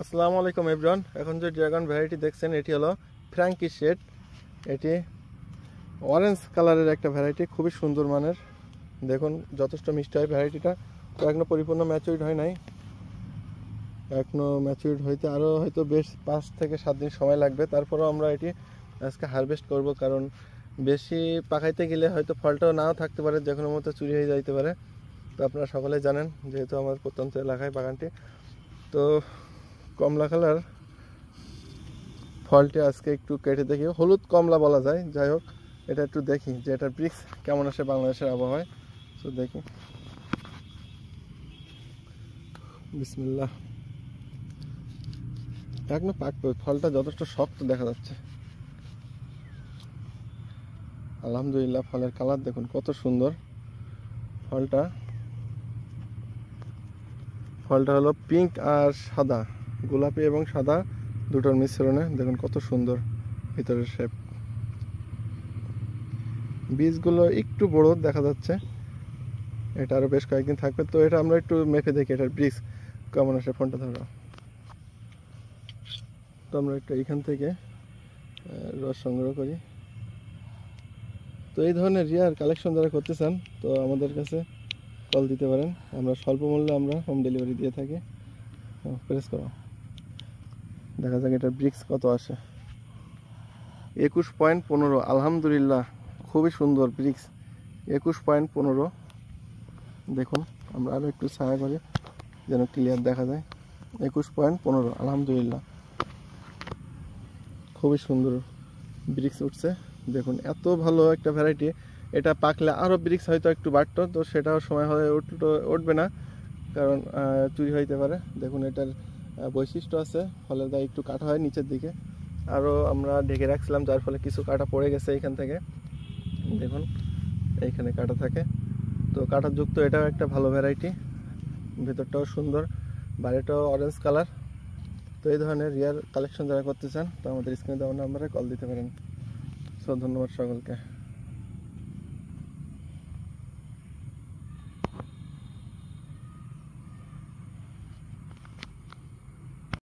আসসালামু আলাইকুম এভরিওয়ান। এখন যে ড্রাগন ভ্যারাইটি দেখছেন এটি হলো ফ্র্যাঙ্কি শেড। এটি অরেঞ্জ কালারের একটা ভ্যারাইটি, খুবই সুন্দর মানের। দেখুন যথেষ্ট মিষ্টি হয় ভ্যারাইটিটা। তো এখনও পরিপূর্ণ ম্যাচিউরড হয় নাই, এখনও ম্যাচিউরড হইতে আরও হয়তো বেশ 5 থেকে 7 দিন সময় লাগবে। তারপরেও আমরা এটি আজকে হারভেস্ট করব, কারণ বেশি পাকাইতে গেলে হয়তো ফলটাও নাও থাকতে পারে, যে কোনো মতো চুরি হয়ে যাইতে পারে। তো আপনারা সকলেই জানেন, যেহেতু আমার প্রত্যন্ত এলাকায় বাগানটি। তো কমলা কালার ফলটি আজকে একটু কেটে দেখি, হলুদ কমলা বলা যায়। যাই হোক, এটা একটু দেখি যে এটার ব্রিক্স কেমন আসে বাংলাদেশের আবহাওয়ায়। তো দেখি, বিসমিল্লাহ। এখনো পাকবে, ফলটা যথেষ্ট শক্ত দেখা যাচ্ছে। আলহামদুলিল্লাহ, ফলের কালার দেখুন কত সুন্দর। ফলটা হলো পিঙ্ক আর সাদা, গোলাপি এবং সাদা দুটোর মিশ্রণে। দেখুন কত সুন্দর ভিতরের শেপ। বীজগুলো একটু বড় দেখা যাচ্ছে, এটা আরও বেশ কয়েকদিন থাকবে। তো এটা আমরা একটু মেপে দেখি এটার ব্রিক্স কেমন আসে। ফোনটা ধরো। তো আমরা একটু এইখান থেকে রস সংগ্রহ করি। তো এই ধরনের রিয়ার কালেকশন যারা করতে চান, তো আমাদের কাছে কল দিতে পারেন। আমরা স্বল্প মূল্যে আমরা হোম ডেলিভারি দিয়ে থাকি। প্রেস করো, দেখা যাক এটার ব্রিক্স কত আসে। 21.15। আলহামদুলিল্লাহ, খুবই সুন্দর ব্রিক্স, 21.15। দেখুন আমরা আরও একটু ছায়া করি যেন ক্লিয়ার দেখা যায়। 21.15, আলহামদুলিল্লাহ, খুবই সুন্দর ব্রিক্স উঠছে। দেখুন এত ভালো একটা ভ্যারাইটি। এটা পাকলে আরও ব্রিক্স হয়তো একটু বাড়তো, তো সেটাও সময় হয়ে উঠবে না, কারণ চুরি হইতে পারে। দেখুন এটার বৈশিষ্ট্য আছে, ফলের গায়ে একটু কাটা হয় নিচের দিকে। আরও আমরা ঢেকে রাখছিলাম, যার ফলে কিছু কাটা পড়ে গেছে এইখান থেকে। দেখুন এইখানে কাটা থাকে, তো কাটার যুক্ত এটাও একটা ভালো ভ্যারাইটি। ভেতরটাও সুন্দর, বাইরেটাও অরেঞ্জ কালার। তো এই ধরনের রিয়ার কালেকশন যারা করতে চান, তো আমাদের স্ক্রিনে দেওয়া নাম্বারে কল দিতে পারেন। সো ধন্যবাদ সকলকে।